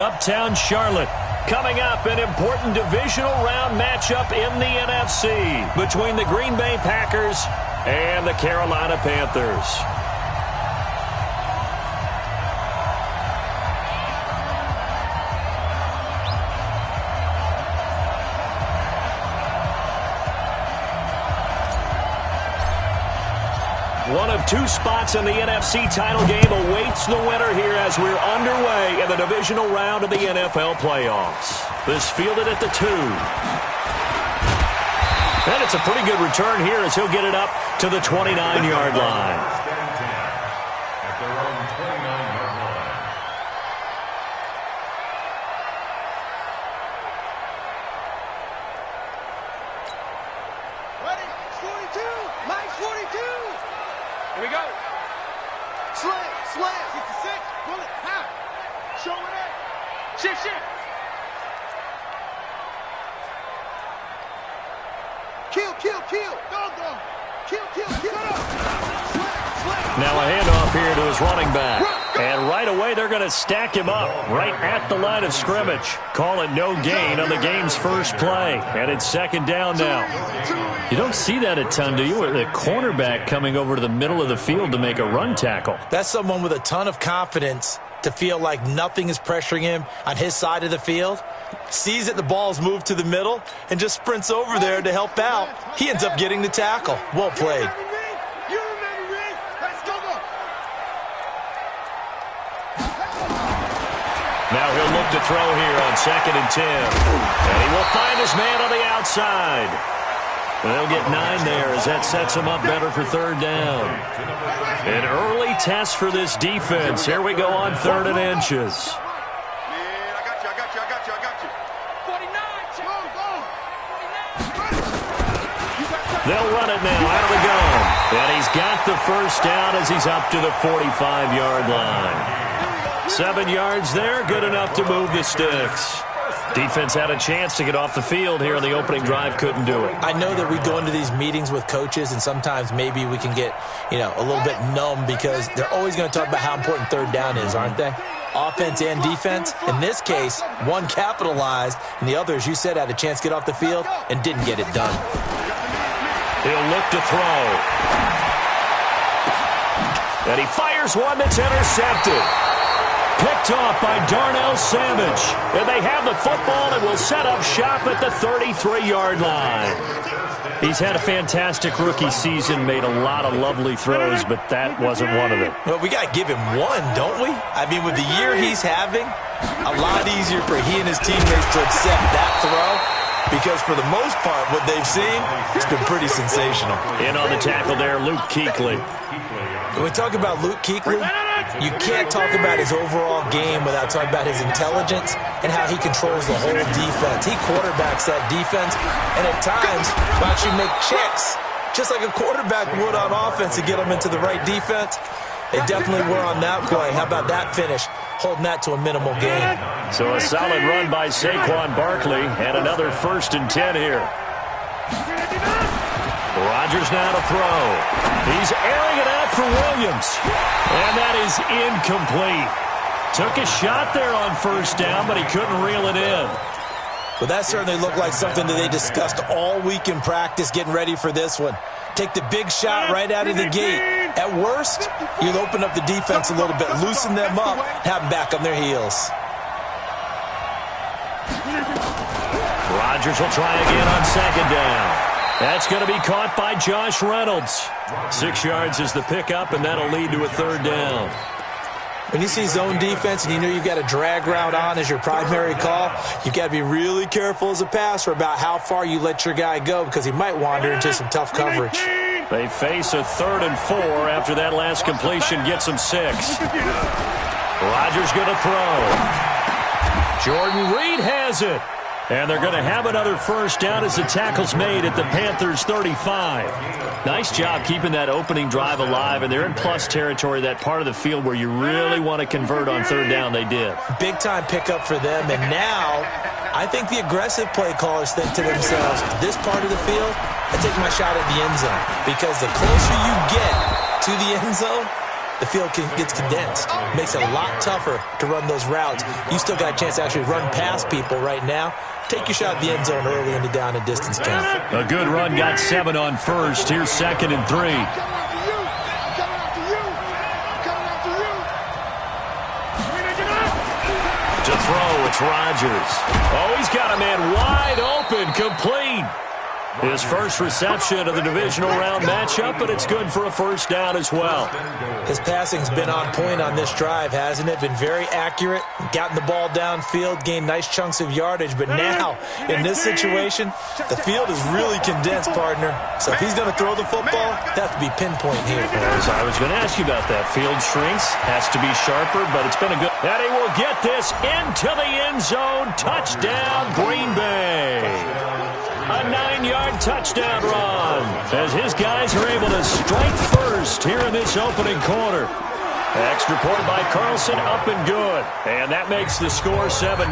Uptown Charlotte. Coming up, an important divisional round matchup in the NFC between the Green Bay Packers and the Carolina Panthers. One of two spots in the NFC title game awaits the winner here as we're underway in the divisional round of the NFL playoffs. This fielded at the 2. And it's a pretty good return here as he'll get it up to the 29-yard line. Here we go. Slam, slam. 66, pull it, half. Show it in. Shift, shift. Kill, kill, kill. Go, go. Kill, kill, kill. Now a handoff here to his running back. And right away they're going to stack him up right at the line of scrimmage. Call it no gain on the game's first play. And it's second down now. You don't see that a ton, do you? With a cornerback coming over to the middle of the field to make a run tackle. That's someone with a ton of confidence to feel like nothing is pressuring him on his side of the field. Sees that the ball's moved to the middle and just sprints over there to help out. He ends up getting the tackle. Well played. Now he'll look to throw here on 2nd and 10. And he will find his man on the outside. They'll get 9 there as that sets him up better for third down. An early test for this defense. Here we go on 3rd and inches. They'll run it now out of the gun. And he's got the first down as he's up to the 45-yard line. 7 yards there, good enough to move the sticks. Defense had a chance to get off the field here on the opening drive, couldn't do it. I know that we go into these meetings with coaches, and sometimes maybe we can get, a little bit numb because they're always going to talk about how important third down is, aren't they? Offense and defense. In this case, one capitalized, and the other, as you said, had a chance to get off the field and didn't get it done. He'll look to throw. And he fires one that's intercepted. Picked off by Darnell Savage. And they have the football and will set up shop at the 33-yard line. He's had a fantastic rookie season, made a lot of lovely throws, but that wasn't one of them. Well, we got to give him one, don't we? I mean, with the year he's having, a lot easier for he and his teammates to accept that throw. Because for the most part, what they've seen, it's been pretty sensational. In on the tackle there, Luke Kuechly. When we talk about Luke Kuechly, you can't talk about his overall game without talking about his intelligence and how he controls the whole defense. He quarterbacks that defense, and at times will actually make checks, just like a quarterback would on offense to get them into the right defense. They definitely were on that play. How about that finish? Holding that to a minimal gain. So a solid run by Saquon Barkley, and another 1st and 10 here. Rodgers now to throw. He's airing it out for Williams. And that is incomplete. Took a shot there on 1st down, but he couldn't reel it in. Well, that certainly looked like something that they discussed all week in practice getting ready for this one. Take the big shot right out of the gate. At worst, you'll open up the defense a little bit, loosen them up, have them back on their heels. Rodgers will try again on 2nd down. That's going to be caught by Josh Reynolds. 6 yards is the pickup, and that'll lead to a 3rd down. When you see zone defense and you know you've got a drag route on as your primary call, you've got to be really careful as a passer about how far you let your guy go because he might wander into some tough coverage. They face a 3rd and 4 after that last completion gets them 6. Rodgers going to throw. Jordan Reed has it. And they're going to have another 1st down as the tackle's made at the Panthers' 35. Nice job keeping that opening drive alive, and they're in plus territory, that part of the field where you really want to convert on 3rd down. They did. Big-time pickup for them, and now I think the aggressive play callers think to themselves, this part of the field, I take my shot at the end zone. Because the closer you get to the end zone, the field gets condensed. Makes it a lot tougher to run those routes. You still got a chance to actually run past people right now. Take your shot at the end zone early in the down and distance count. A good run got 7 on first. Here's 2nd and 3. To throw, it's Rodgers. Oh, he's got a man wide open, complete. His first reception of the divisional round matchup, but it's good for a first down as well. His passing's been on point on this drive, hasn't it? Been very accurate, gotten the ball downfield, gained nice chunks of yardage, but now, in this situation, the field is really condensed, partner. So if he's going to throw the football, that has to be pinpoint here. As I was going to ask you about that. Field shrinks, has to be sharper, but it's been a good... And he will get this into the end zone. Touchdown, Green Bay. A 9-yard touchdown run as his guys are able to strike first here in this opening quarter. Extra point by Carlson, up and good. And that makes the score 7-0.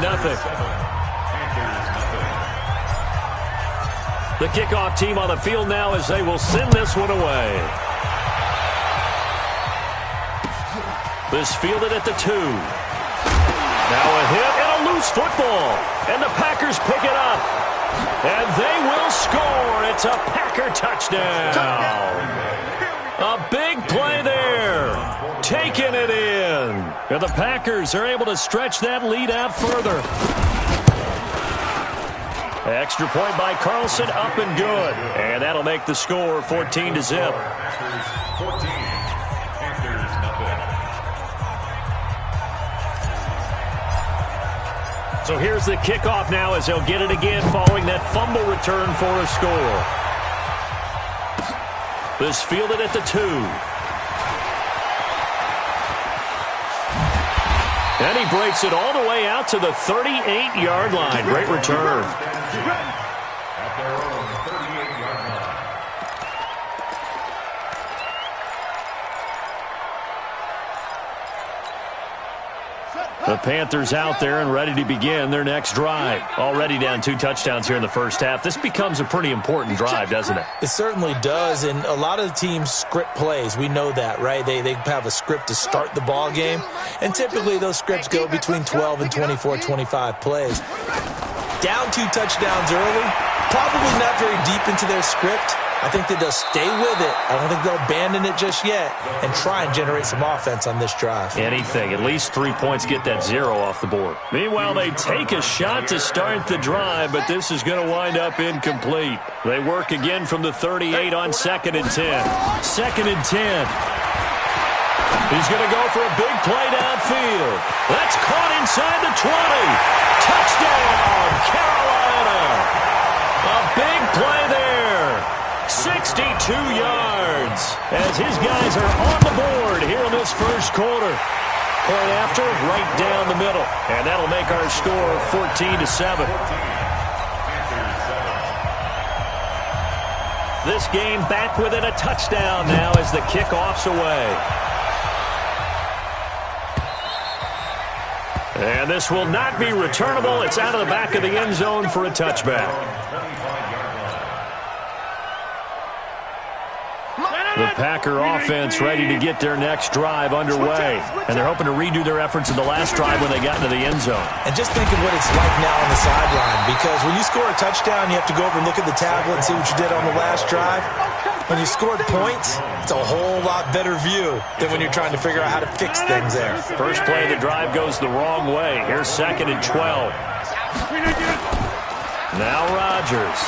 The kickoff team on the field now as they will send this one away. This fielded at the 2. Now a hit and a loose football. And the Packers pick it up. And they will score. It's a Packer touchdown. A big play there. Taking it in. And the Packers are able to stretch that lead out further. Extra point by Carlson, up and good. And that'll make the score 14-0. So here's the kickoff now as they'll get it again following that fumble return for a score. This fielded at the 2. And he breaks it all the way out to the 38-yard line. Great return. The Panthers out there and ready to begin their next drive. Already down 2 touchdowns here in the first half. This becomes a pretty important drive, doesn't it? It certainly does, and a lot of the teams script plays. We know that, right? They have a script to start the ball game, and typically those scripts go between 12 and 24, 25 plays. Down 2 touchdowns early, probably not very deep into their script. I think that they'll stay with it. I don't think they'll abandon it just yet and try and generate some offense on this drive. Anything. At least 3 points, get that 0 off the board. Meanwhile, they take a shot to start the drive, but this is going to wind up incomplete. They work again from the 38 on 2nd and 10. 2nd and 10. He's going to go for a big play downfield. That's caught inside the 20. Touchdown, Carolina. A big play there. 62 yards as his guys are on the board here in this first quarter. Point after, right down the middle. And that'll make our score 14-7. This game back within a touchdown now as the kickoff's away. And this will not be returnable. It's out of the back of the end zone for a touchback. The Packer offense ready to get their next drive underway. And they're hoping to redo their efforts in the last drive when they got into the end zone. And just think of what it's like now on the sideline. Because when you score a touchdown, you have to go over and look at the tablet and see what you did on the last drive. When you scored points, it's a whole lot better view than when you're trying to figure out how to fix things there. First play of the drive goes the wrong way. Here's 2nd and 12. Now Rodgers.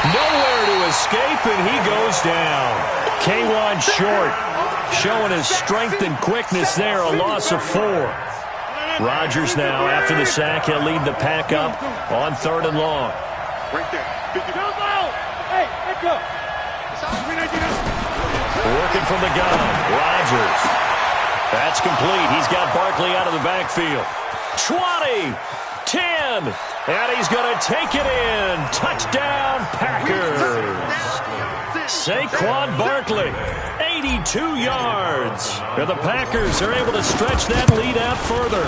Nowhere to escape, and he goes down. K1 short, showing his strength and quickness there, a loss of 4. Rodgers now, after the sack, he'll lead the pack up on 3rd and long. Right there. Hey, let's go. Working from the gun, Rodgers. That's complete. He's got Barkley out of the backfield. 20, 10, and he's going to take it in. Touchdown, Packers. Saquon Barkley, 82 yards. And the Packers are able to stretch that lead out further.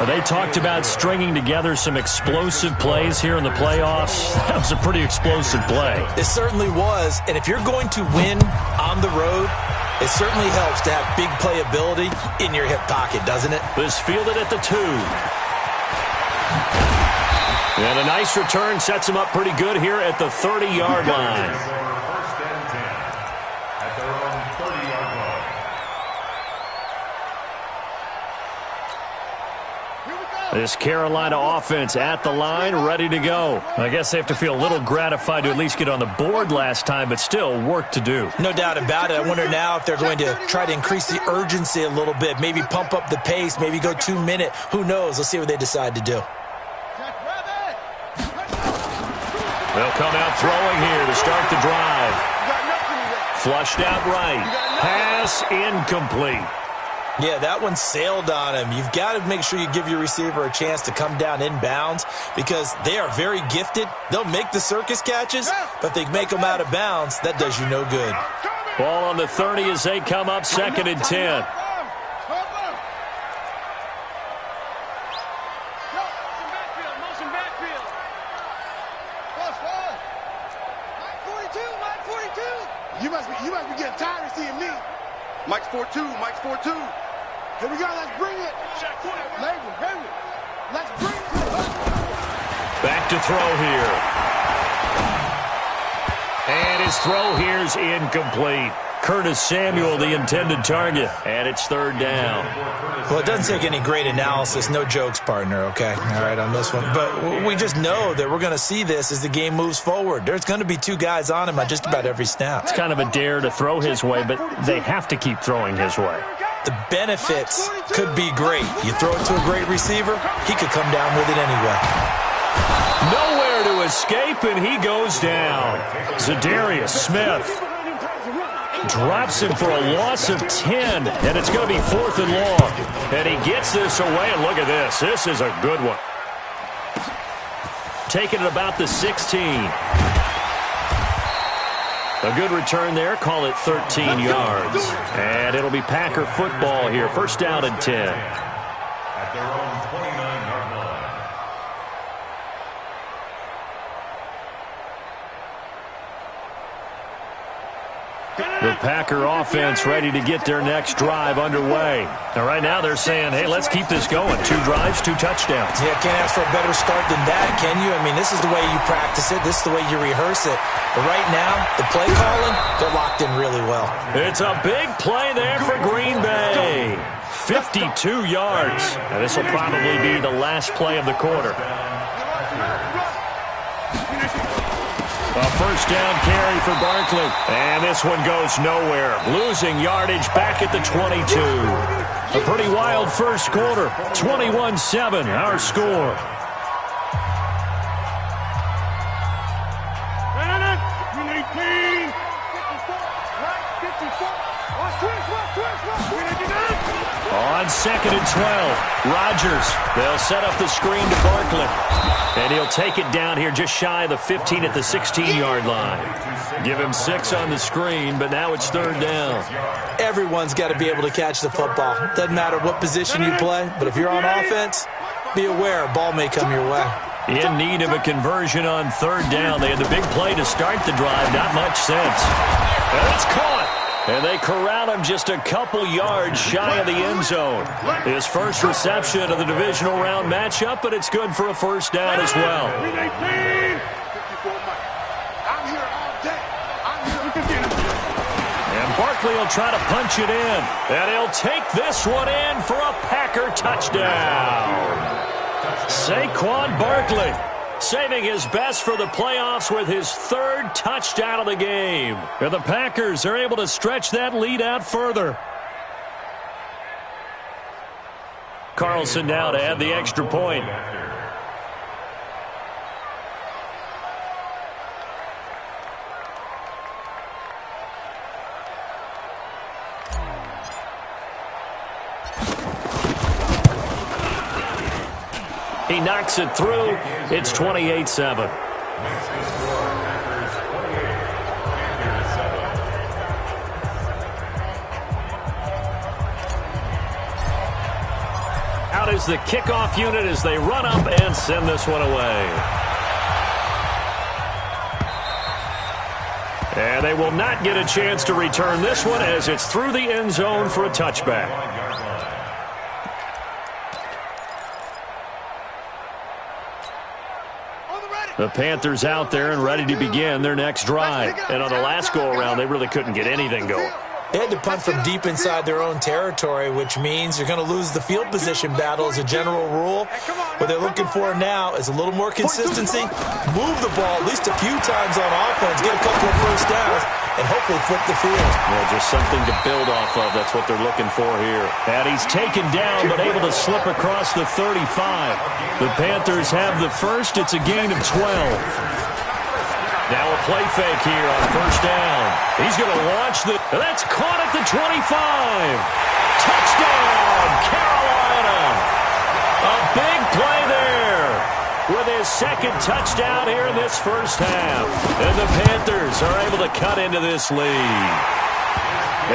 They talked about stringing together some explosive plays here in the playoffs. That was a pretty explosive play. It certainly was. And if you're going to win on the road, it certainly helps to have big playability in your hip pocket, doesn't it? This fielded at the 2. And a nice return sets him up pretty good here at the 30-yard line. First and 10 at their own 30-yard line. This Carolina offense at the line, ready to go. I guess they have to feel a little gratified to at least get on the board last time, but still work to do. No doubt about it. I wonder now if they're going to try to increase the urgency a little bit, maybe pump up the pace, maybe go 2-minute. Who knows? Let's see what they decide to do. They'll come out throwing here to start the drive. Flushed out right. Pass incomplete. Yeah, that one sailed on him. You've got to make sure you give your receiver a chance to come down inbounds because they are very gifted. They'll make the circus catches, but if they make them out of bounds, that does you no good. Ball on the 30 as they come up 2nd and 10. You must be getting tired of seeing me. Mike's 4-2. Mike's 4-2. Here we go. Let's bring it. Label. Let's bring it. Back to throw here. And his throw here's incomplete. Curtis Samuel, the intended target. And it's 3rd down. Well, it doesn't take any great analysis. No jokes, partner, okay? All right, on this one. But we just know that we're going to see this as the game moves forward. There's going to be 2 guys on him on just about every snap. It's kind of a dare to throw his way, but they have to keep throwing his way. The benefits could be great. You throw it to a great receiver, he could come down with it anyway. Nowhere to escape, and he goes down. Zadarius Smith drops him for a loss of 10, and it's going to be 4th and long. And he gets this away, and look at this. This is a good one. Taking it about the 16. A good return there. Call it 13 yards. And it'll be Packer football here. 1st down and 10. At their own 29-yard line. The Packer offense ready to get their next drive underway. Now, right now they're saying, hey, let's keep this going. 2 drives, 2 touchdowns. Yeah, can't ask for a better start than that, can you? I mean, this is the way you practice it. This is the way you rehearse it. But right now, the play calling, they're locked in really well. It's a big play there for Green Bay. 52 yards. Now, this will probably be the last play of the quarter. A 1st down carry for Barkley. And this one goes nowhere. Losing yardage back at the 22. A pretty wild first quarter. 21-7, our score. On 2nd and 12, Rodgers. They'll set up the screen to Barkley. And he'll take it down here just shy of the 15 at the 16-yard line. Give him 6 on the screen, but now it's 3rd down. Everyone's got to be able to catch the football. Doesn't matter what position you play, but if you're on offense, be aware a ball may come your way. In need of a conversion on 3rd down. They had the big play to start the drive. Not much sense. And it's caught. And they corral him just a couple yards shy of the end zone. His first reception of the divisional round matchup, but it's good for a 1st down as well. And Barkley will try to punch it in. And he'll take this one in for a Packer touchdown. Saquon Barkley saving his best for the playoffs with his 3rd touchdown of the game. And the Packers are able to stretch that lead out further. Carlson now to add the extra point. He knocks it through. It's 28-7. Out is the kickoff unit as they run up and send this one away. And they will not get a chance to return this one as it's through the end zone for a touchback. The Panthers out there and ready to begin their next drive. And on the last go-around, they really couldn't get anything going. They had to punt from deep inside their own territory, which means you're going to lose the field position battle as a general rule. What they're looking for now is a little more consistency, move the ball at least a few times on offense, get a couple of first downs, and hopefully flip the field. Yeah, just something to build off of. That's what they're looking for here. And he's taken down, but able to slip across the 35. The Panthers have the first. It's a gain of 12. Now a play fake here on first down. He's going to launch the... That's caught at the 25. Touchdown, Carolina. A big play there with his second touchdown here in this first half. And the Panthers are able to cut into this lead.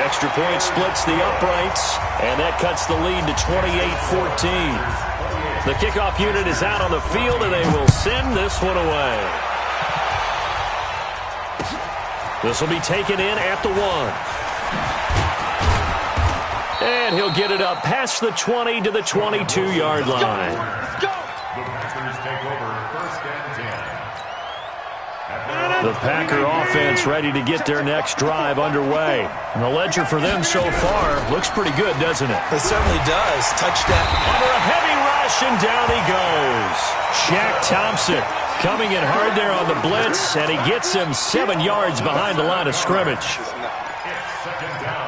Extra point splits the uprights, and that cuts the lead to 28-14. The kickoff unit is out on the field, and they will send this one away. This will be taken in at the 1. And he'll get it up past the 20 to the 22-yard line. The Packers take over first and 10. The Packer offense ready to get their next drive underway. And the ledger for them so far looks pretty good, doesn't it? It certainly does. Touchdown. Under a heavy rush, and down he goes. Shaq Thompson coming in hard there on the blitz, and he gets him 7 yards behind the line of scrimmage. It's second down.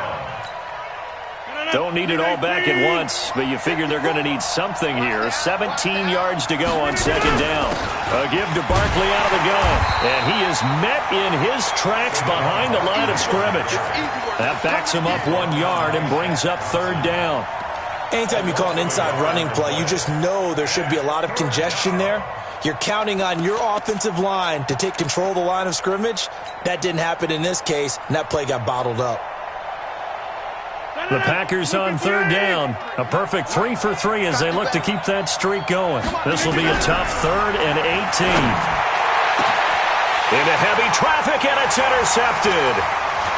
Don't need it all back at once, but you figure they're going to need something here. 17 yards to go on second down. A give to Barkley out of the gun, and he is met in his tracks behind the line of scrimmage. That backs him up 1 yard and brings up third down. Anytime you call an inside running play, you just know there should be a lot of congestion there. You're counting on your offensive line to take control of the line of scrimmage. That didn't happen in this case, and that play got bottled up. The Packers on third down. A perfect 3 for 3 as they look to keep that streak going. This will be a tough 3rd and 18. Into heavy traffic, and it's intercepted.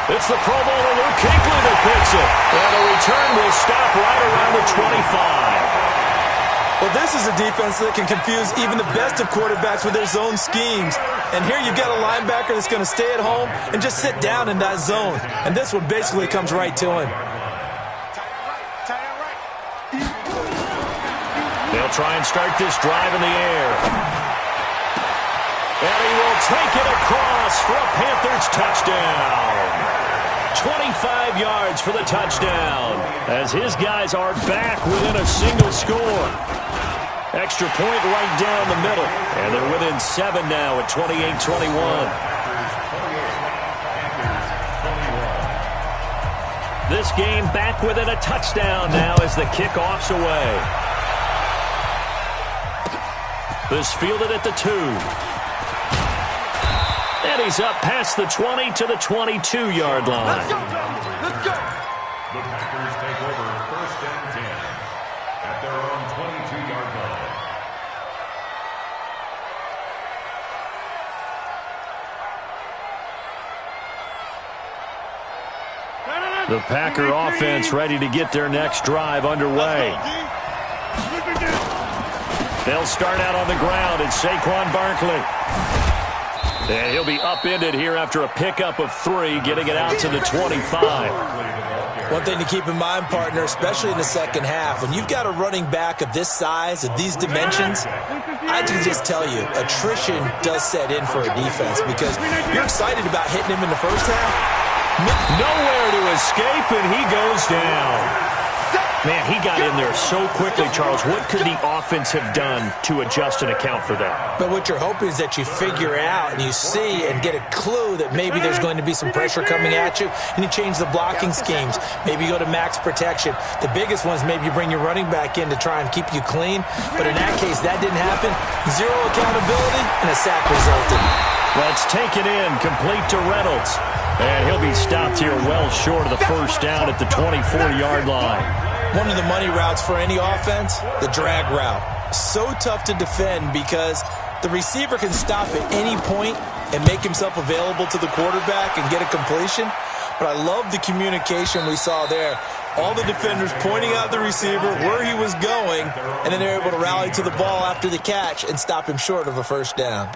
It's the Pro Bowler Luke Kuechly that picks it. And the return will stop right around the 25. Well, this is a defense that can confuse even the best of quarterbacks with their zone schemes. And here you've got a linebacker that's going to stay at home and just sit down in that zone. And this one basically comes right to him. They'll try and start this drive in the air. And he will take it across for a Panthers touchdown. 25 yards for the touchdown as his guys are back within a single score. Extra point right down the middle. And they're within 7 now at 28-21. This game back within a touchdown now as the kickoff's away. This fielded at the 2. And he's up past the 20 to the 22-yard line. Let's go. The Packers take over first and 10 at their own 22-yard line. The Packer offense ready to get their next drive underway. They'll start out on the ground, and Saquon Barkley. And he'll be upended here after a pickup of 3, getting it out to the 25. One thing to keep in mind, partner, especially in the second half, when you've got a running back of this size, of these dimensions, I can just tell you, attrition does set in for a defense because you're excited about hitting him in the first half. Nowhere to escape, and he goes down. Man, he got in there so quickly, Charles. What could the offense have done to adjust and account for that? But what you're hoping is that you figure out and you see and get a clue that maybe there's going to be some pressure coming at you, and you change the blocking schemes. Maybe you go to max protection. The biggest one is maybe you bring your running back in to try and keep you clean. But in that case, that didn't happen. 0 accountability, and a sack resulted. That's taken in, complete to Reynolds. And he'll be stopped here well short of the first down at the 24-yard line. One of the money routes for any offense, the drag route. So tough to defend because The receiver can stop at any point and make himself available to the quarterback and get a completion. But I love the communication we saw there. All the defenders pointing out the receiver, where he was going, and then they're able to rally to the ball after the catch and stop him short of a first down.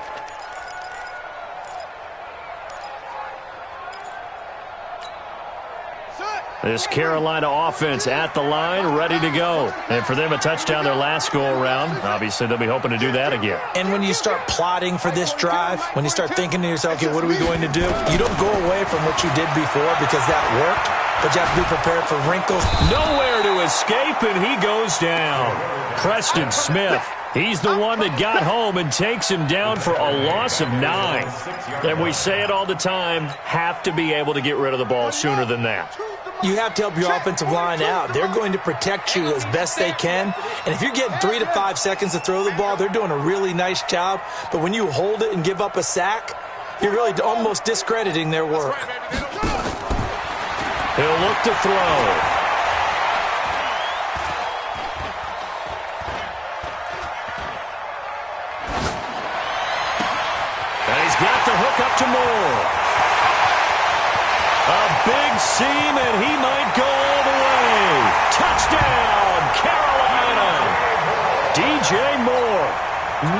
This Carolina offense at the line, ready to go. And for them, a touchdown their last go-around. Obviously, they'll be hoping to do that again. And when you start plotting for this drive, when you start thinking to yourself, okay, what are we going to do? You don't go away from what you did before because that worked, but you have to be prepared for wrinkles. Nowhere to escape, and he goes down. Preston Smith. He's the one that got home and takes him down for a loss of 9. And we say it all the time, have to be able to get rid of the ball sooner than that. You have to help your offensive line out. They're going to protect you as best they can. And if you're getting 3 to 5 seconds to throw the ball, they're doing a really nice job. But when you hold it and give up a sack, you're really almost discrediting their work. He'll look to throw. And he's got the hook up to Moore. A big seam, and he might go all the way. Touchdown, Carolina. DJ Moore,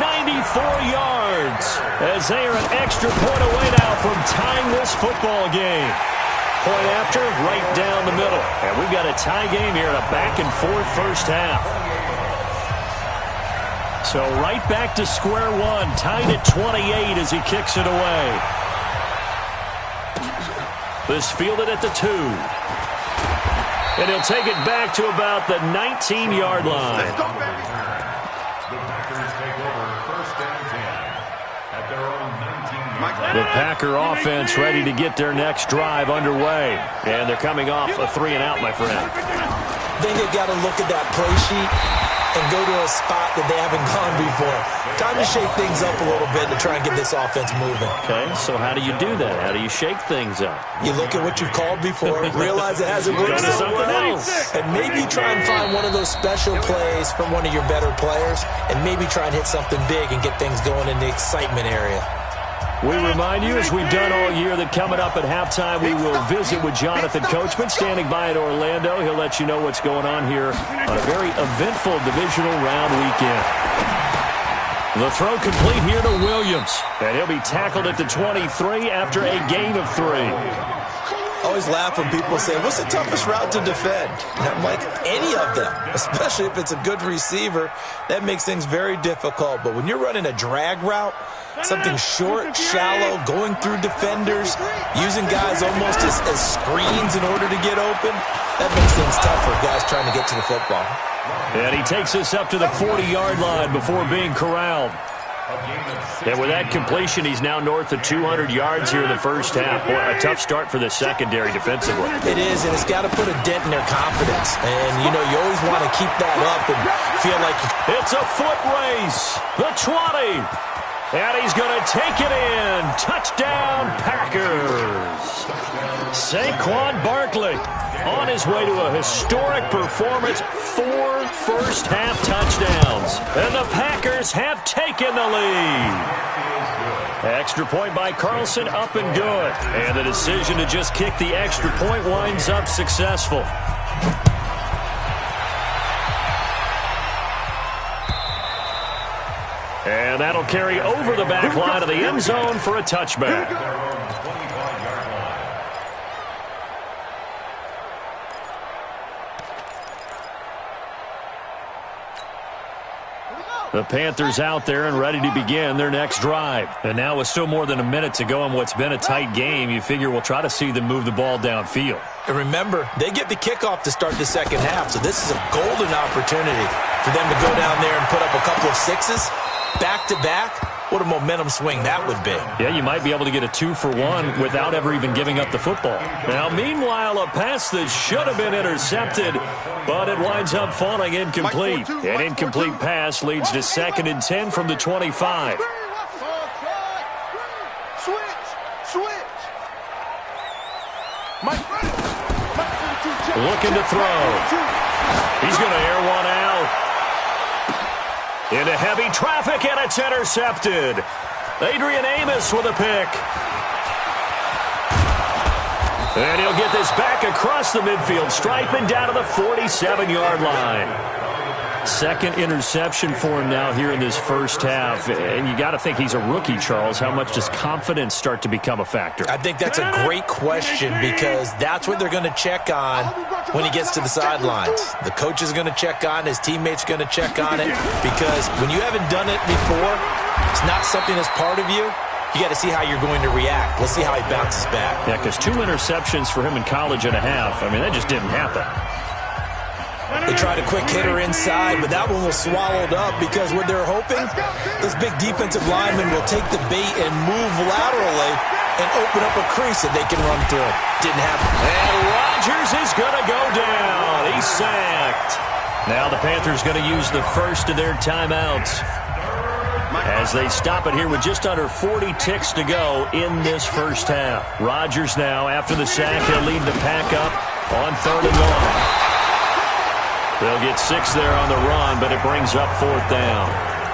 94 yards, as they are an extra point away now from tying this football game. Point after, right down the middle. And we've got a tie game here in a back-and-forth first half. So right back to square one, tied at 28 as he kicks it away. This fielded at the 2. And he'll take it back to about the 19-yard line. The Packers take over first and 10 at their own 19-yard line. The Packer offense ready to get their next drive underway. And they're coming off a 3-and-out, my friend. Then you've got to look at that play sheet and go to a spot that they haven't gone before. Time to shake things up a little bit to try and get this offense moving. Okay, so how do you do that? How do you shake things up? You look at what you've called before, realize it hasn't worked so well, and maybe try and find one of those special plays from one of your better players, and maybe try and hit something big and get things going in the excitement area. We remind you, as we've done all year, that coming up at halftime, we will visit with Jonathan Coachman, standing by in Orlando. He'll let you know what's going on here on a very eventful divisional round weekend. The throw complete here to Williams, and he'll be tackled at the 23 after a gain of 3. I always laugh when people say, what's the toughest route to defend? And I'm like, any of them, especially if it's a good receiver. That makes things very difficult. But when you're running a drag route, something short, shallow, going through defenders, using guys almost as screens in order to get open, that makes things tough for guys trying to get to the football. And he takes us up to the 40-yard line before being corralled. And with that completion, he's now north of 200 yards here in the first half. Boy, a tough start for the secondary defensively. It is, and it's got to put a dent in their confidence. And, you know, you always want to keep that up and feel like it's a foot race. The 20. And he's going to take it in. Touchdown, Packers. Saquon Barkley on his way to a historic performance. 4 first-half touchdowns. And the Packers have taken the lead. Extra point by Carlson, up and good. And the decision to just kick the extra point winds up successful. And that'll carry over the back line of the end zone for a touchback. The Panthers out there and ready to begin their next drive. And now with still more than a minute to go in what's been a tight game, you figure we'll try to see them move the ball downfield. And remember, they get the kickoff to start the second half, so this is a golden opportunity for them to go down there and put up a couple of sixes back-to-back. What a momentum swing that would be. Yeah, you might be able to get a 2-for-1 without ever even giving up the football. Now, meanwhile, a pass that should have been intercepted, but it winds up falling incomplete. An incomplete pass leads to 2nd and 10 from the 25. Looking to throw. He's going to air one out. Into heavy traffic, and it's intercepted. Adrian Amos with a pick. And he'll get this back across the midfield stripe and down to the 47-yard line. Second interception for him now here in this first half. And you got to think he's a rookie, Charles. How much does confidence start to become a factor? I think that's a great question because that's what they're going to check on when he gets to the sidelines. The coach is going to check on, his teammates are going to check on it, because when you haven't done it before, it's not something that's part of you. You got to see how you're going to react. Let's see how he bounces back. Yeah, because 2 interceptions for him in college and a half. I mean, that just didn't happen. They tried a quick hitter inside, but that one was swallowed up because what they're hoping, this big defensive lineman will take the bait and move laterally and open up a crease that they can run through. Didn't happen. And Rodgers is going to go down. He's sacked. Now the Panthers going to use the first of their timeouts as they stop it here with just under 40 ticks to go in this first half. Rodgers now, after the sack, he'll lead the pack up on 3rd and long. They'll get 6 there on the run, but it brings up 4th down.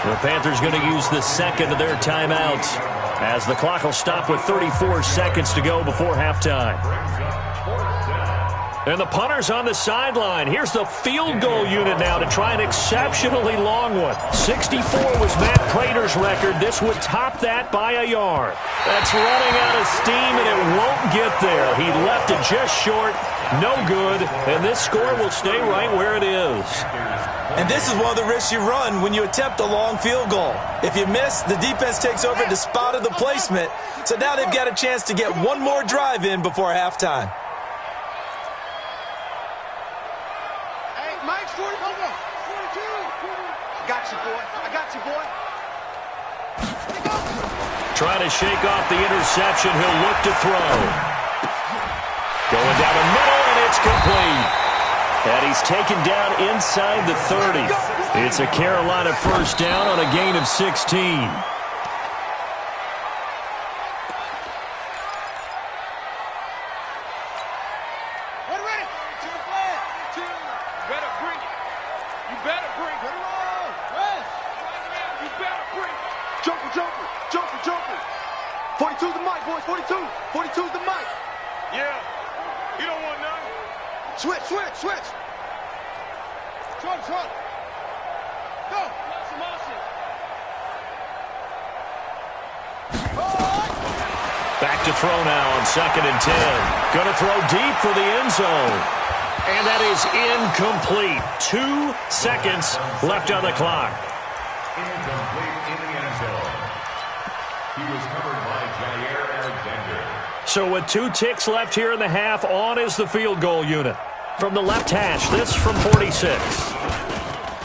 The Panthers going to use the second of their timeouts as the clock will stop with 34 seconds to go before halftime. And the punter's on the sideline. Here's the field goal unit now to try an exceptionally long one. 64 was Matt Prater's record. This would top that by a yard. That's running out of steam, and it won't get there. He left it just short. No good. And this score will stay right where it is. And this is one of the risks you run when you attempt a long field goal. If you miss, the defense takes over the spot of the placement. So now they've got a chance to get one more drive in before halftime. Mike's 40. Hold on. 42. I got you, boy. I got you, boy. Trying to shake off the interception. He'll look to throw. Going down the middle, and it's complete. And he's taken down inside the 30. It's a Carolina first down on a gain of 16. Jumper. 42's the mic, boys. 42's the mic. Yeah. You don't want none. Switch. Trump. Go. Back to throw now on 2nd and 10. Going to throw deep for the end zone. And that is incomplete. 2 seconds left on the clock. Incomplete in the end zone. He was covered by Jair Alexander. So with 2 ticks left here in the half, on is the field goal unit. From the left hash, this from 46.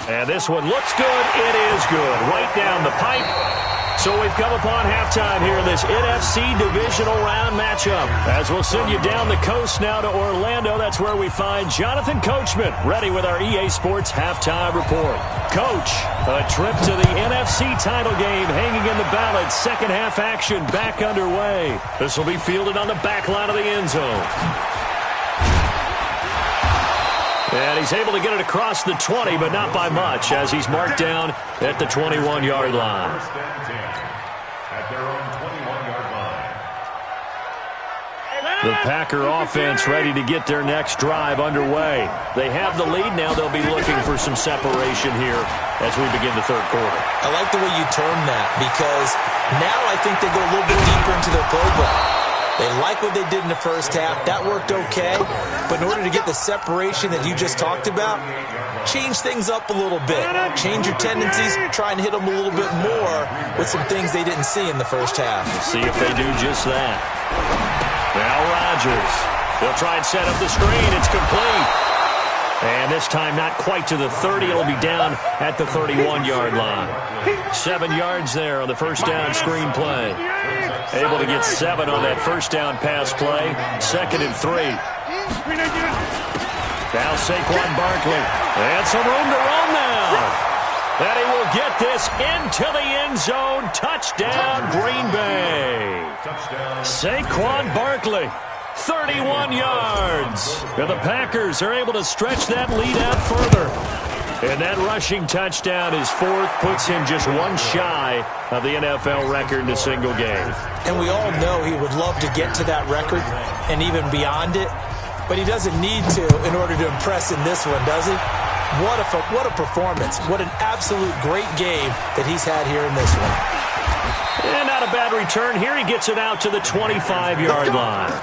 And this one looks good. It is good. Right down the pipe. So we've come upon halftime here in this NFC Divisional Round matchup. As we'll send you down the coast now to Orlando, that's where we find Jonathan Coachman, ready with our EA Sports Halftime Report. Coach, a trip to the NFC title game hanging in the balance. Second half action back underway. This will be fielded on the back line of the end zone. And he's able to get it across the 20, but not by much, as he's marked down at the 21-yard line. First and 10 at their own 21-yard line. The Packer offense ready to get their next drive underway. They have the lead now. They'll be looking for some separation here as we begin the third quarter. I like the way you term that, because now I think they go a little bit deeper into their playbook. They like what they did in the first half. That worked okay. But in order to get the separation that you just talked about, change things up a little bit. Change your tendencies. Try and hit them a little bit more with some things they didn't see in the first half. We'll see if they do just that. Now Rodgers. He'll try and set up the screen. It's complete. And this time not quite to the 30. It'll be down at the 31-yard line. 7 yards there on the first down screen play. Able to get 7 on that first down pass play. 2nd and 3. Now Saquon Barkley. And some room to run now. And he will get this into the end zone. Touchdown, Green Bay. Saquon Barkley. 31 yards. And the Packers are able to stretch that lead out further. And that rushing touchdown is fourth, puts him just one shy of the NFL record in a single game. And we all know he would love to get to that record and even beyond it, but he doesn't need to in order to impress in this one, does he? What a performance. What an absolute great game that he's had here in this one. And not a bad return here. He gets it out to the 25-yard line. At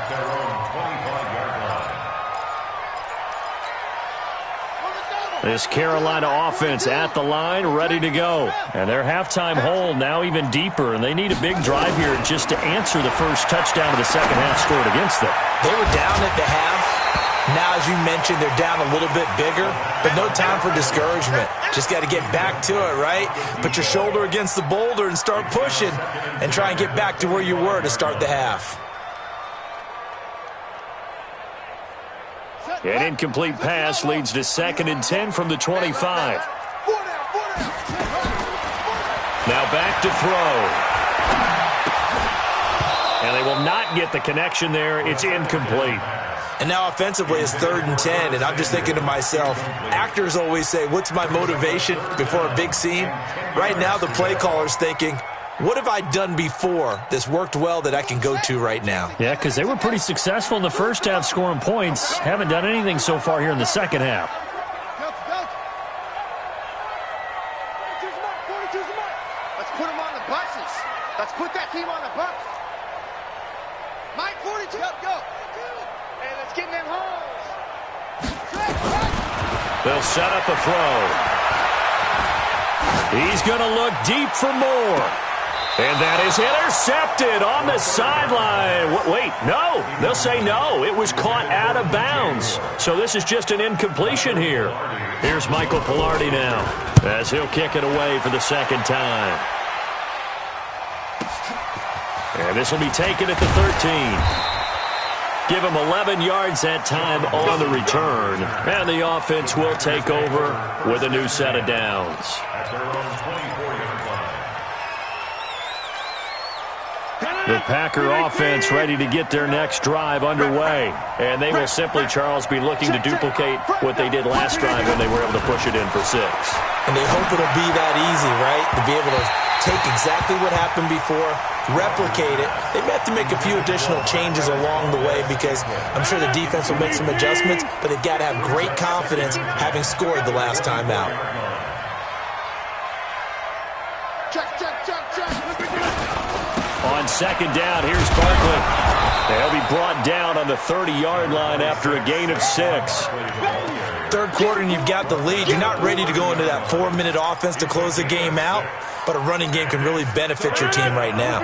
their own 25-yard line. This Carolina offense at the line, ready to go. And their halftime hole now even deeper, and they need a big drive here just to answer the first touchdown of the second half scored against them. They were down at the half. Now, as you mentioned, they're down a little bit bigger, but no time for discouragement. Just got to get back to it, right? Put your shoulder against the boulder and start pushing and try and get back to where you were to start the half. An incomplete pass leads to 2nd and 10 from the 25. Now back to throw. And they will not get the connection there. It's incomplete. And now offensively it's 3rd and 10, and I'm just thinking to myself, actors always say, what's my motivation before a big scene? Right now the play caller's thinking, what have I done before that's worked well that I can go to right now? Yeah, because they were pretty successful in the first half scoring points. Haven't done anything so far here in the second half. Let's put them on the buses. Let's put that team on the bus. Mike 42, go. Hey, let's get in them holes. They'll set up a throw. He's going to look deep for more. And that is intercepted on the sideline. Wait, no. They'll say no. It was caught out of bounds. So this is just an incompletion here. Here's Michael Pilardi now as he'll kick it away for the second time. And this will be taken at the 13. Give him 11 yards that time on the return. And the offense will take over with a new set of downs. At their own 24-yard line. The Packer offense ready to get their next drive underway. And they will simply, Charles, be looking to duplicate what they did last drive when they were able to push it in for 6. And they hope it'll be that easy, right? To be able to take exactly what happened before, replicate it. They may have to make a few additional changes along the way because I'm sure the defense will make some adjustments, but they've got to have great confidence having scored the last time out. On second down, here's Barkley. They'll be brought down on the 30-yard line after a gain of 6. Third quarter and you've got the lead. You're not ready to go into that 4-minute offense to close the game out, but a running game can really benefit your team right now.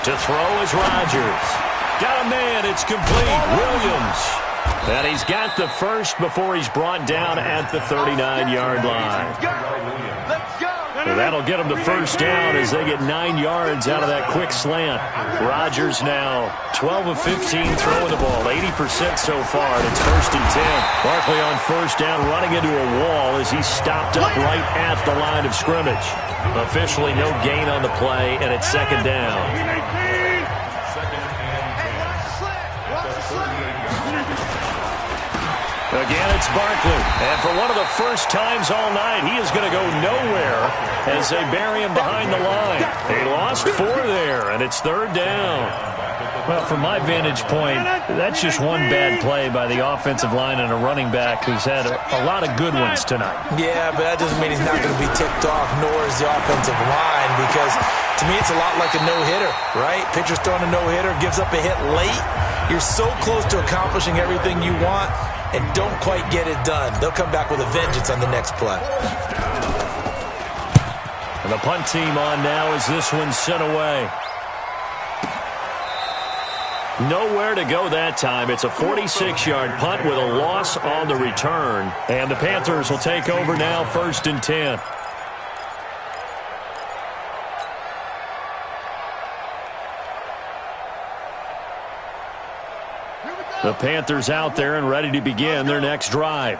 To throw is Rodgers. Got a man, it's complete. Williams. And he's got the first before he's brought down at the 39-yard line. So that'll get them the first down as they get 9 yards out of that quick slant. Rodgers now 12 of 15 throwing the ball, 80% so far, and it's 1st and 10. Barkley on first down running into a wall as he's stopped up right at the line of scrimmage. Officially no gain on the play, and it's 2nd down. Again, it's Barkley. And for one of the first times all night, he is going to go nowhere as they bury him behind the line. They lost 4 there, and it's 3rd down. Well, from my vantage point, that's just one bad play by the offensive line and a running back who's had a lot of good ones tonight. Yeah, but that doesn't mean he's not going to be ticked off, nor is the offensive line, because to me it's a lot like a no-hitter, right? Pitcher's throwing a no-hitter, gives up a hit late. You're so close to accomplishing everything you want and don't quite get it done. They'll come back with a vengeance on the next play. And the punt team on now as this one's sent away. Nowhere to go that time. It's a 46-yard punt with a loss on the return. And the Panthers will take over now, 1st and 10. The Panthers out there and ready to begin their next drive.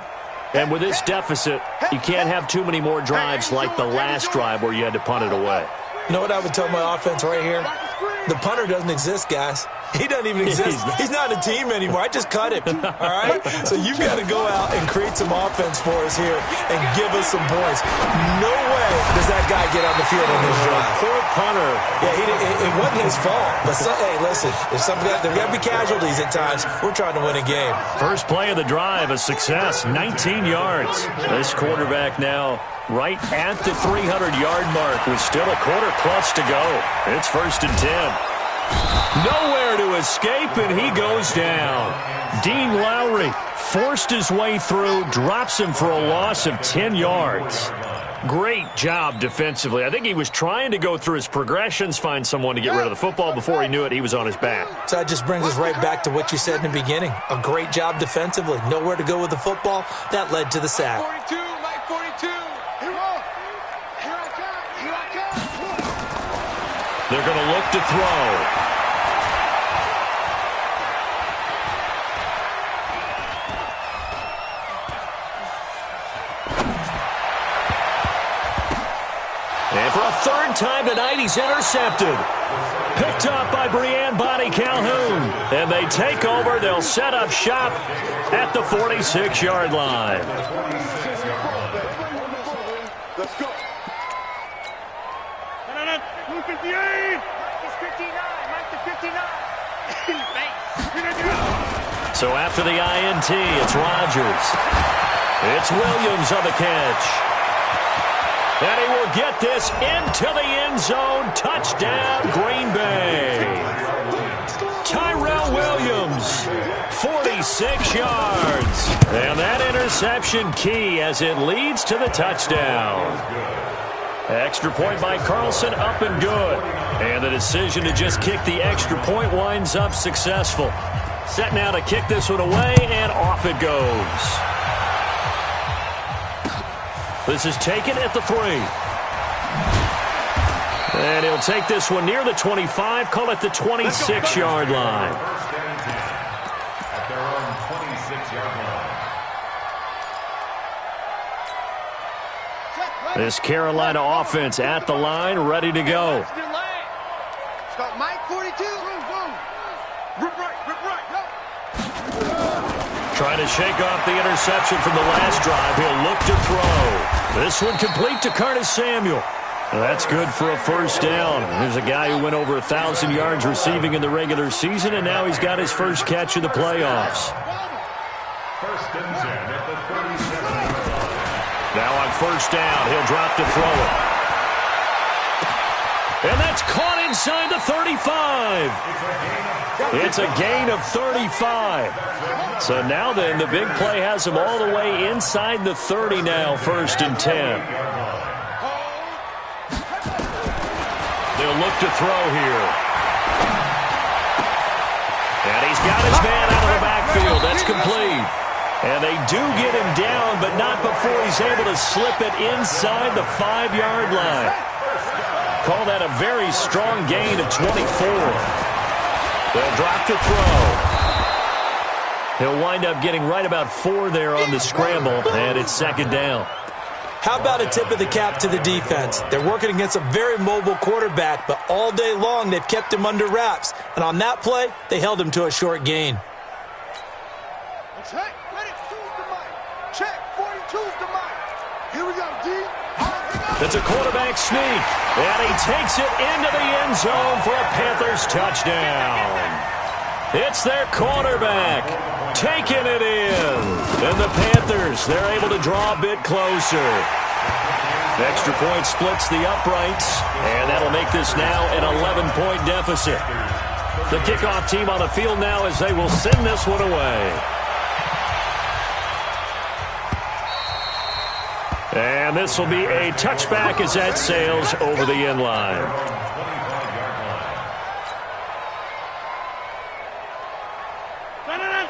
And with this deficit, you can't have too many more drives like the last drive where you had to punt it away. You know what I would tell my offense right here? The punter doesn't exist, guys. He doesn't even exist. He's not a team anymore. I just cut him, all right? So you've got to go out and create some offense for us here and give us some points. No way does that guy get on the field on this drive. Poor punter. Yeah, it wasn't his fault. But, hey, listen, there got to be casualties at times. We're trying to win a game. First play of the drive, a success, 19 yards. This quarterback now right at the 300-yard mark with still a quarter plus to go. It's 1st and 10. Nowhere to escape, and he goes down. Dean Lowry forced his way through, drops him for a loss of 10 yards. Great job defensively. I think he was trying to go through his progressions, find someone to get rid of the football. Before he knew it, he was on his back. So that just brings us right back to what you said in the beginning. A great job defensively. Nowhere to go with the football. That led to the sack. 42, Mike 42. Here I come. They're going to look to throw. And for a third time tonight, he's intercepted. Picked up by Breanne Bonnie Calhoun. And they take over. They'll set up shop at the 46-yard line. Let's go. 58. It's 59. Mike the 59. So after the INT, it's Rodgers. It's Williams on the catch. And he will get this into the end zone. Touchdown, Green Bay. Tyrell Williams, 46 yards. And that interception key as it leads to the touchdown. Extra point by Carlson, up and good. And the decision to just kick the extra point winds up successful. Set now to kick this one away, and off it goes. This is taken at the 3. And he'll take this one near the 25, call it the 26-yard line. At their own 26-yard line. This Carolina offense at the line, ready to go. Start Mike 42. Rip right. Trying to shake off the interception from the last drive. He'll look to throw. This one complete to Curtis Samuel. That's good for a first down. Here's a guy who went over 1,000 yards receiving in the regular season, and now he's got his first catch of the playoffs. 1st and 10 at the 37-yard line. Now on first down, he'll drop to throw it. And that's caught inside the 35. It's a gain of 35. So now then, the big play has him all the way inside the 30 now, 1st and 10. They'll look to throw here. And he's got his man out of the backfield. That's complete. And they do get him down, but not before he's able to slip it inside the 5-yard line. Call that a very strong gain of 24. They'll drop to throw. He'll wind up getting right about 4 there on the scramble, and it's 2nd down. How about a tip of the cap to the defense? They're working against a very mobile quarterback, but all day long they've kept him under wraps. And on that play, they held him to a short gain. Check. Ready. 2's the mic. Check. 42's the mic. Here we go, D. That's a quarterback sneak, and he takes it into the end zone for a Panthers touchdown. It's their quarterback taking it in. And the Panthers, they're able to draw a bit closer. Extra point splits the uprights, and that'll make this now an 11-point deficit. The kickoff team on the field now as they will send this one away. And this will be a touchback as that sails over the end line.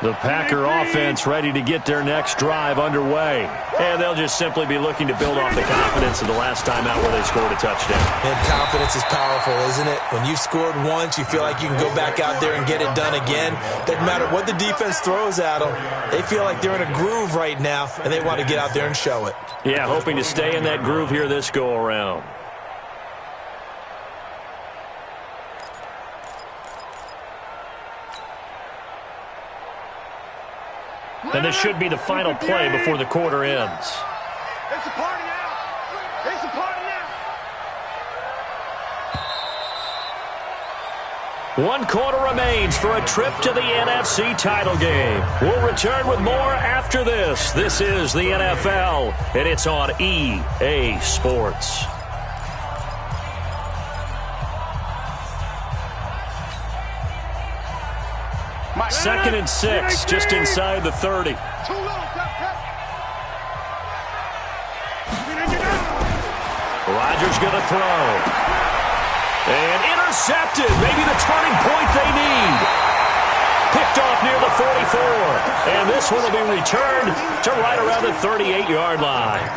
The Packer offense ready to get their next drive underway. And they'll just simply be looking to build off the confidence of the last time out where they scored a touchdown. And confidence is powerful, isn't it? When you've scored once, you feel like you can go back out there and get it done again. Doesn't matter what the defense throws at them. They feel like they're in a groove right now, and they want to get out there and show it. Yeah, hoping to stay in that groove here this go-around. And this should be the final play before the quarter ends. It's a party now. It's a party now. 1 quarter remains for a trip to the NFC title game. We'll return with more after this. This is the NFL, and it's on EA Sports. Second and 6, just inside the 30. Rodgers going to throw. And intercepted. Maybe the turning point they need. Picked off near the 44. And this one will be returned to right around the 38-yard line.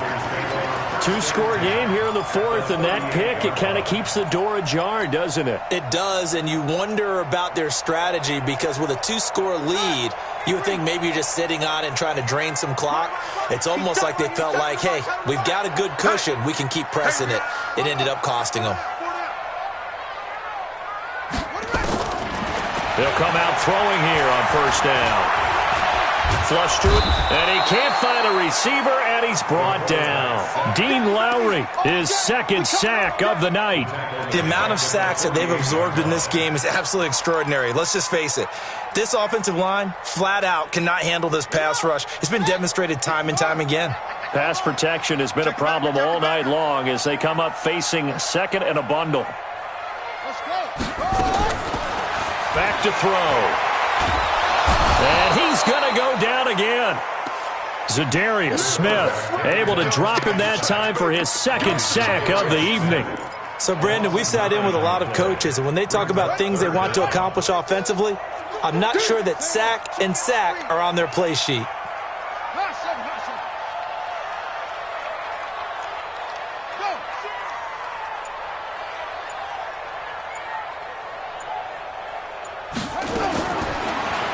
2-score game here in the 4th, and that pick, it kind of keeps the door ajar, doesn't it? It does, and you wonder about their strategy because with a 2-score lead, you would think maybe you're just sitting on it and trying to drain some clock. It's almost like they felt like, hey, we've got a good cushion. We can keep pressing it. It ended up costing them. They'll come out throwing here on first down. Flush to it, and he can't find a receiver, and he's brought down. Dean Lowry, his second sack of the night. The amount of sacks that they've absorbed in this game is absolutely extraordinary. Let's just face it. This offensive line, flat out, cannot handle this pass rush. It's been demonstrated time and time again. Pass protection has been a problem all night long as they come up facing second and a bundle. Back to throw. And he's going to go down again. Zadarius Smith able to drop in that time for his second sack of the evening. So, Brandon, we sat in with a lot of coaches, and when they talk about things they want to accomplish offensively, I'm not sure that sack and sack are on their play sheet.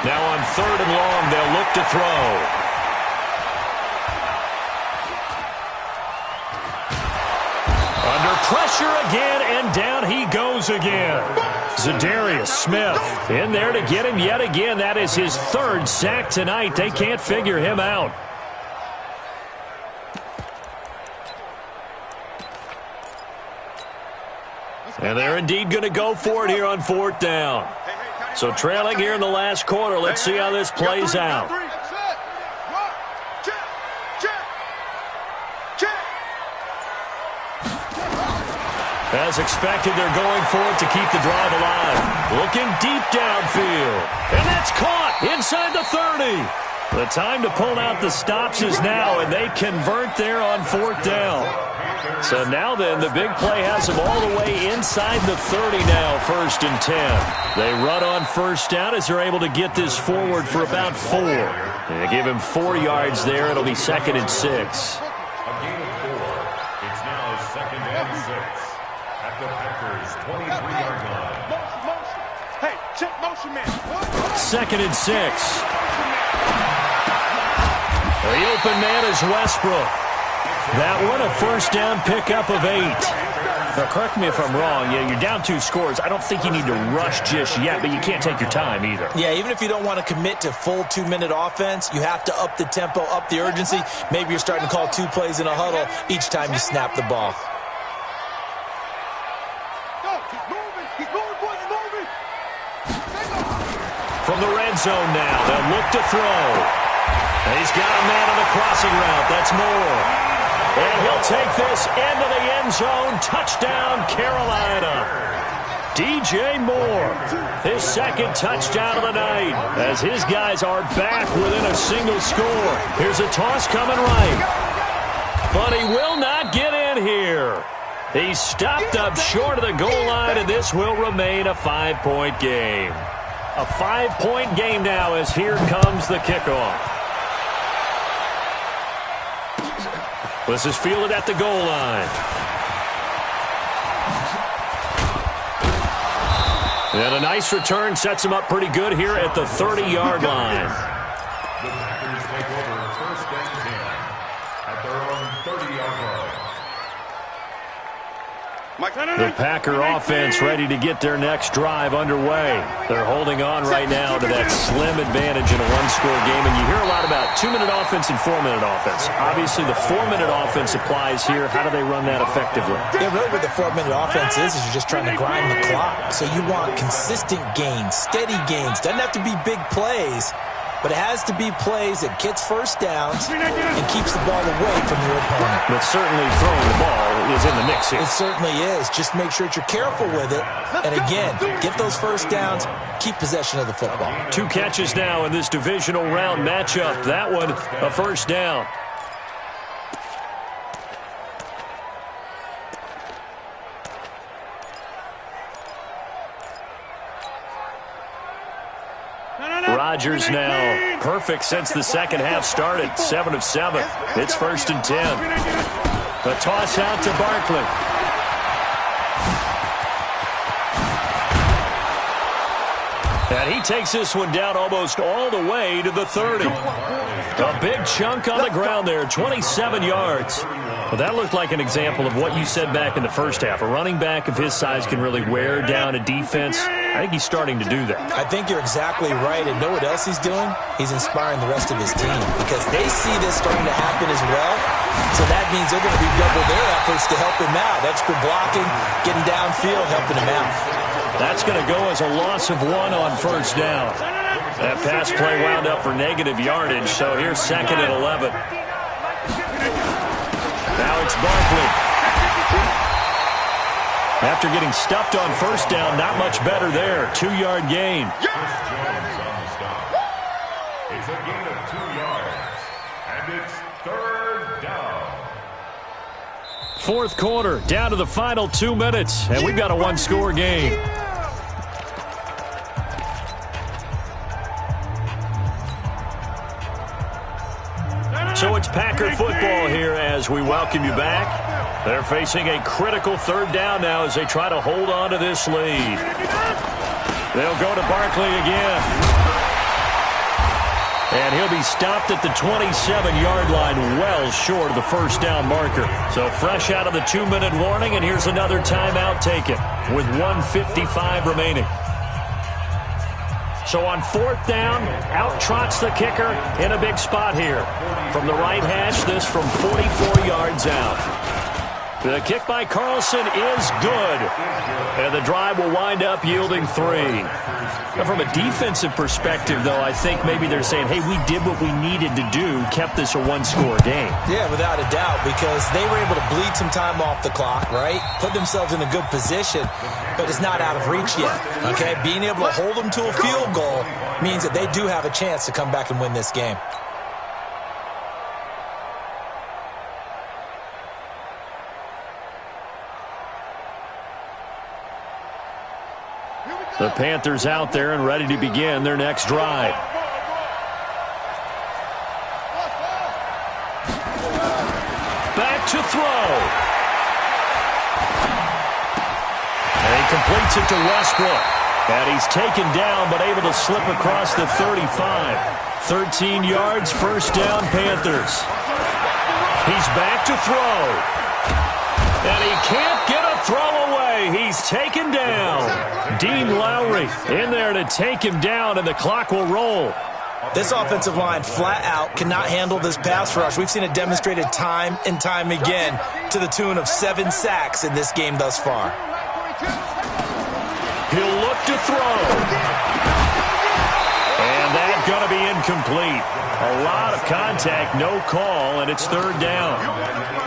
Now on 3rd and long, they'll look to throw. Under pressure again, and down he goes again. Zadarius Smith in there to get him yet again. That is his 3rd sack tonight. They can't figure him out. And they're indeed going to go for it here on 4th down. So trailing here in the last quarter. Let's see how this plays out. As expected, they're going for it to keep the drive alive. Looking deep downfield. And that's caught inside the 30. The time to pull out the stops is now, and they convert there on 4th down. So now then, the big play has them all the way inside the 30 now, 1st and 10. They run on first down as they're able to get this forward for about 4. They give him 4 yards there. It'll be 2nd and 6. A gain of 4. It's now 2nd and 6 at the Packers' 23-yard line. Hey, check motion man. 2nd and 6. The open man is Westbrook. That one, a first down pickup of 8. Now, correct me if I'm wrong. Yeah, you're down 2 scores. I don't think you need to rush just yet, but you can't take your time either. Yeah, even if you don't want to commit to full 2-minute offense, you have to up the tempo, up the urgency. Maybe you're starting to call 2 plays in a huddle each time you snap the ball. From the red zone now, they'll look to throw. He's got a man on the crossing route. That's Moore. And he'll take this into the end zone. Touchdown, Carolina. DJ Moore, his 2nd touchdown of the night, as his guys are back within a single score. Here's a toss coming right. But he will not get in here. He's stopped up short of the goal line, and this will remain a 5-point game. A 5-point game now as here comes the kickoff. This is fielded at the goal line. And a nice return sets him up pretty good here at the 30-yard line. The Packers take over 1st and 10 at their own 30-yard line. The Packer offense ready to get their next drive underway. They're holding on right now to that slim advantage in a one-score game. And you hear a lot about 2-minute offense and 4-minute offense. Obviously, the 4-minute offense applies here. How do they run that effectively? Yeah, really what the 4-minute offense is you're just trying to grind the clock. So you want consistent gains, steady gains. Doesn't have to be big plays, but it has to be plays that gets first downs and keeps the ball away from your opponent. But certainly throwing the ball is in the mix here. It certainly is. Just make sure that you're careful with it. And again, get those first downs, keep possession of the football. 2 catches now in this divisional round matchup. That one, a first down. Rodgers now perfect since the second half started. 7 of 7. It's 1st and 10. A toss out to Barkley. And he takes this one down almost all the way to the 30. A big chunk on the ground there, 27 yards. Well, that looked like an example of what you said back in the first half. A running back of his size can really wear down a defense. I think he's starting to do that. I think you're exactly right. And know what else he's doing? He's inspiring the rest of his team because they see this starting to happen as well. So that means they're going to redouble their efforts to help him out. Extra blocking, getting downfield, helping him out. That's going to go as a loss of 1 on first down. That pass play wound up for negative yardage, so here's 2nd and 11. Now it's Barkley. After getting stuffed on first down, not much better there. 2-yard gain. It's a gain of 2 yards, and it's 3rd down. 4th quarter, down to the final 2 minutes, and we've got a one-score game. So it's Packer football here as we welcome you back. They're facing a critical 3rd down now as they try to hold on to this lead. They'll go to Barkley again. And he'll be stopped at the 27-yard line, well short of the first down marker. So fresh out of the 2-minute warning, and here's another timeout taken with 1:55 remaining. So on 4th down, out trots the kicker in a big spot here. From the right hash, this from 44 yards out. The kick by Carlson is good. And the drive will wind up yielding 3. Now, from a defensive perspective, though, I think maybe they're saying, hey, we did what we needed to do, kept this a one-score game. Yeah, without a doubt, because they were able to bleed some time off the clock, right? Put themselves in a good position, but it's not out of reach yet, okay? Being able to hold them to a field goal means that they do have a chance to come back and win this game. The Panthers out there and ready to begin their next drive. Back to throw. And he completes it to Westbrook. And he's taken down but able to slip across the 35. 13 yards, first down, Panthers. He's back to throw. And he can't get a throw away. He's taken down. Dean Lowry in there to take him down, and the clock will roll. This offensive line flat out cannot handle this pass rush. We've seen it demonstrated time and time again to the tune of 7 sacks in this game thus far. He'll look to throw. And that's going to be incomplete. A lot of contact, no call, and it's 3rd down.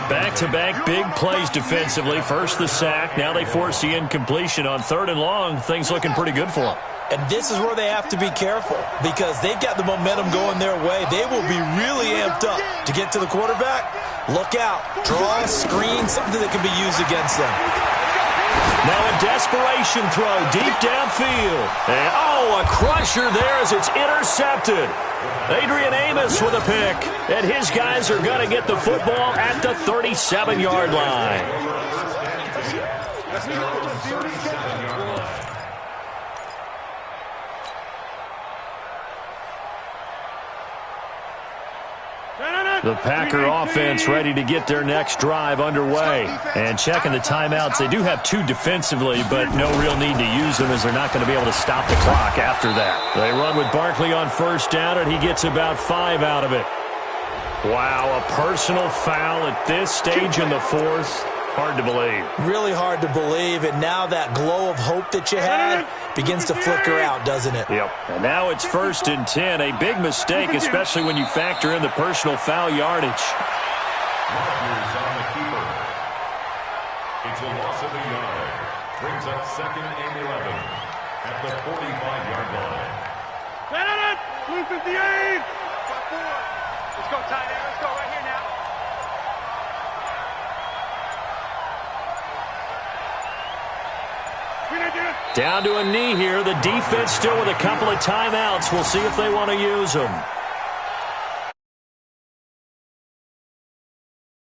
Back-to-back big plays defensively. First the sack, now they force the incompletion on 3rd and long. Things looking pretty good for them. And this is where they have to be careful because they've got the momentum going their way. They will be really amped up to get to the quarterback. Look out. Draw, screen, something that can be used against them. Now a desperation throw deep downfield. And, a crusher there as it's intercepted. Adrian Amos with a pick. And his guys are going to get the football at the 37-yard line. The Packer offense ready to get their next drive underway. And checking the timeouts, they do have 2 defensively, but no real need to use them as they're not going to be able to stop the clock after that. They run with Barkley on first down, and he gets about 5 out of it. Wow, a personal foul at this stage in the fourth. Hard to believe. Really hard to believe, and now that glow of hope that you had begins to flicker out, doesn't it? Yep. And now it's 1st and 10. A big mistake, especially when you factor in the personal foul yardage. Rodgers on the keeper. It's a loss of a yard. Brings up 2nd and 11 at the 45-yard line. Blue 58. Let's go, tight end. Let's go right here now. Down to a knee here. The defense still with a couple of timeouts. We'll see if they want to use them.